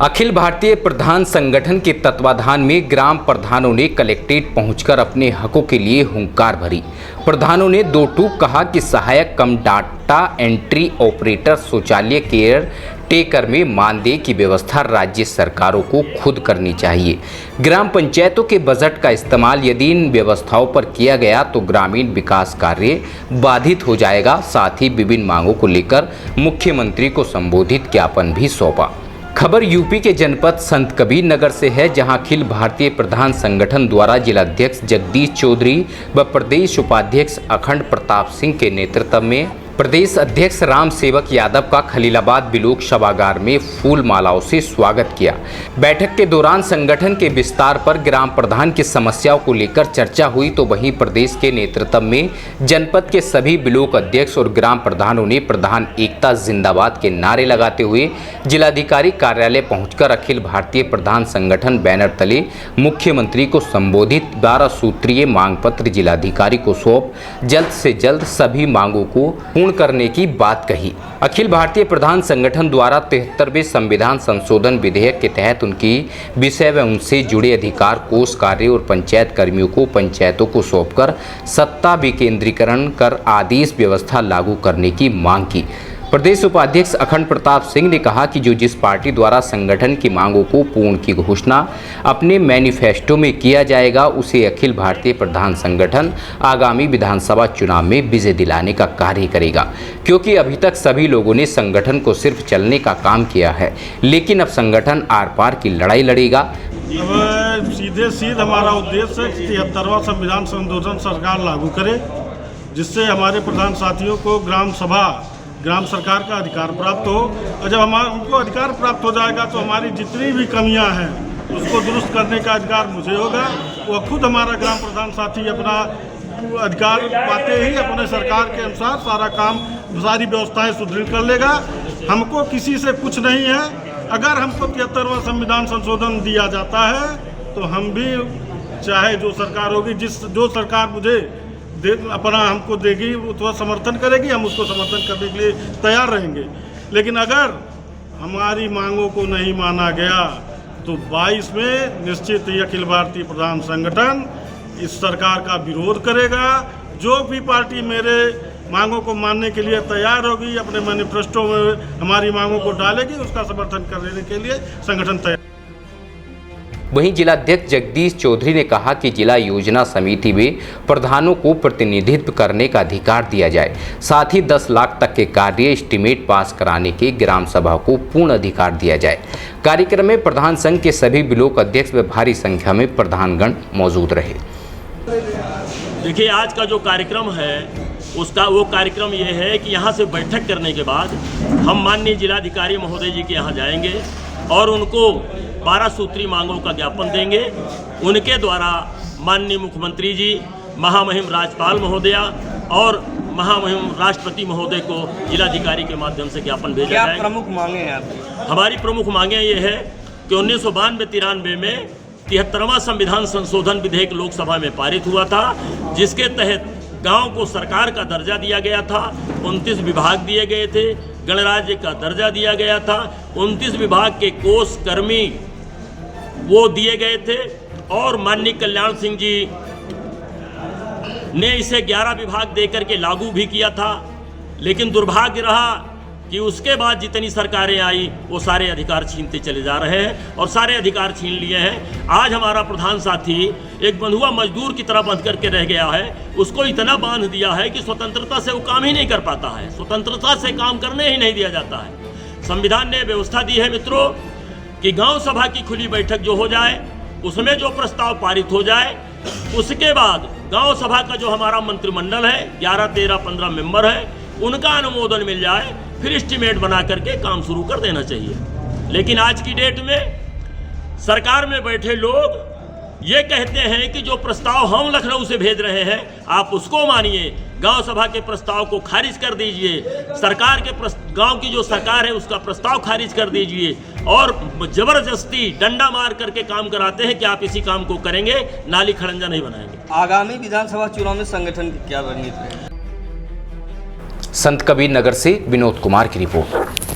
अखिल भारतीय प्रधान संगठन के तत्वाधान में ग्राम प्रधानों ने कलेक्ट्रेट पहुंचकर अपने हकों के लिए हुंकार भरी। प्रधानों ने दो टूक कहा कि सहायक कम डाटा एंट्री ऑपरेटर, शौचालय केयर टेकर में मानदेय की व्यवस्था राज्य सरकारों को खुद करनी चाहिए। ग्राम पंचायतों के बजट का इस्तेमाल यदि इन व्यवस्थाओं पर किया गया तो ग्रामीण विकास कार्य बाधित हो जाएगा। साथ ही विभिन्न मांगों को लेकर मुख्यमंत्री को संबोधित ज्ञापन भी सौंपा। खबर यूपी के जनपद संत कबीर नगर से है, जहां अखिल भारतीय प्रधान संगठन द्वारा जिलाध्यक्ष जगदीश चौधरी व प्रदेश उपाध्यक्ष अखंड प्रताप सिंह के नेतृत्व में प्रदेश अध्यक्ष राम सेवक यादव का खलीलाबाद बिलोक सभागार में फूल मालाओं से स्वागत किया। बैठक के दौरान संगठन के विस्तार पर ग्राम प्रधान की समस्याओं को लेकर चर्चा हुई, तो वहीं प्रदेश के नेतृत्व में जनपद के सभी बिलोक अध्यक्ष और ग्राम प्रधानों ने प्रधान एकता जिंदाबाद के नारे लगाते हुए जिलाधिकारी कार्यालय पहुंचकर अखिल भारतीय प्रधान संगठन बैनर तले मुख्यमंत्री को संबोधित 12 सूत्रीय मांग पत्र जिलाधिकारी को सौंप जल्द से जल्द सभी मांगों को करने की बात कही। अखिल भारतीय प्रधान संगठन द्वारा 73वें संविधान संशोधन विधेयक के तहत उनकी विषय व उनसे जुड़े अधिकार कोष कार्य और पंचायत कर्मियों को पंचायतों को सौंपकर सत्ता विकेंद्रीकरण कर आदेश व्यवस्था लागू करने की मांग की। प्रदेश उपाध्यक्ष अखंड प्रताप सिंह ने कहा कि जिस पार्टी द्वारा संगठन की मांगों को पूर्ण की घोषणा अपने मैनिफेस्टो में किया जाएगा, उसे अखिल भारतीय प्रधान संगठन आगामी विधानसभा चुनाव में विजय दिलाने का कार्य करेगा, क्योंकि अभी तक सभी लोगों ने संगठन को सिर्फ चलने का काम किया है, लेकिन अब संगठन आर पार की लड़ाई लड़ेगा। सीधे हमारा उद्देश्य 73वां संविधान संशोधन सरकार लागू करे, जिससे हमारे प्रधान साथियों को ग्राम सरकार का अधिकार प्राप्त हो, और जब उनको अधिकार प्राप्त हो जाएगा तो हमारी जितनी भी कमियां हैं उसको दुरुस्त करने का अधिकार मुझे होगा। वो खुद हमारा ग्राम प्रधान साथी अपना अधिकार पाते ही अपने सरकार के अनुसार सारा काम, सारी व्यवस्थाएं सुदृढ़ कर लेगा। हमको किसी से कुछ नहीं है। अगर हमको 73वां संविधान संशोधन दिया जाता है तो हम भी, चाहे जो सरकार होगी, जो सरकार मुझे अपना हमको देगी तो समर्थन करेगी, हम उसको समर्थन करने के लिए तैयार रहेंगे। लेकिन अगर हमारी मांगों को नहीं माना गया तो 22 में निश्चित ही अखिल भारतीय प्रधान संगठन इस सरकार का विरोध करेगा। जो भी पार्टी मेरे मांगों को मानने के लिए तैयार होगी, अपने मैनिफेस्टो में हमारी मांगों को डालेगी, उसका समर्थन करने के लिए संगठन तैयार। वहीं जिलाध्यक्ष जगदीश चौधरी ने कहा कि जिला योजना समिति में प्रधानों को प्रतिनिधित्व करने का अधिकार दिया जाए, साथ ही 10 लाख तक के कार्य एस्टीमेट पास कराने के ग्राम सभा को पूर्ण अधिकार दिया जाए। कार्यक्रम में प्रधान संघ के सभी ब्लॉक अध्यक्ष व भारी संख्या में प्रधानगण मौजूद रहे। देखिए, आज का जो कार्यक्रम है वो कार्यक्रम ये है कि यहाँ से बैठक करने के बाद हम माननीय जिलाधिकारी महोदय जी के यहाँ जाएंगे और उनको 12 सूत्री मांगों का ज्ञापन देंगे। उनके द्वारा माननीय मुख्यमंत्री जी, महामहिम राज्यपाल महोदया और महामहिम राष्ट्रपति महोदय को जिलाधिकारी के माध्यम से ज्ञापन भेजा जाएगा। क्या प्रमुख मांगे हैं आपकी? हमारी प्रमुख मांगे ये है कि 1992-93 में 73वां संविधान संशोधन विधेयक लोकसभा में पारित हुआ था, जिसके तहत गांव को सरकार का दर्जा दिया गया था। 29 विभाग दिए गए थे, गणराज्य का दर्जा दिया गया था। 29 विभाग के कोष कर्मी वो दिए गए थे और माननीय कल्याण सिंह जी ने इसे 11 विभाग देकर के लागू भी किया था। लेकिन दुर्भाग्य रहा कि उसके बाद जितनी सरकारें आई वो सारे अधिकार छीनते चले जा रहे हैं और सारे अधिकार छीन लिए हैं। आज हमारा प्रधान साथी एक बंधुआ मजदूर की तरह बंध करके रह गया है। उसको इतना बांध दिया है कि स्वतंत्रता से वो काम ही नहीं कर पाता है, स्वतंत्रता से काम करने ही नहीं दिया जाता है। संविधान ने व्यवस्था दी है मित्रों कि गांव सभा की खुली बैठक जो हो जाए, उसमें जो प्रस्ताव पारित हो जाए, उसके बाद गांव सभा का जो हमारा मंत्रिमंडल है 11, 13, 15 मेंबर है, उनका अनुमोदन मिल जाए, फिर एस्टीमेट बना करके काम शुरू कर देना चाहिए। लेकिन आज की डेट में सरकार में बैठे लोग ये कहते हैं कि जो प्रस्ताव हम लखनऊ से भेज रहे हैं आप उसको मानिए, गांव सभा के प्रस्ताव को खारिज कर दीजिए, सरकार के गांव की जो सरकार है उसका प्रस्ताव खारिज कर दीजिए, और जबरदस्ती डंडा मार करके काम कराते हैं कि आप इसी काम को करेंगे, नाली खड़ंजा नहीं बनाएंगे। आगामी विधानसभा चुनाव में संगठन की क्या रणनीति है? संत कबीर नगर से विनोद कुमार की रिपोर्ट।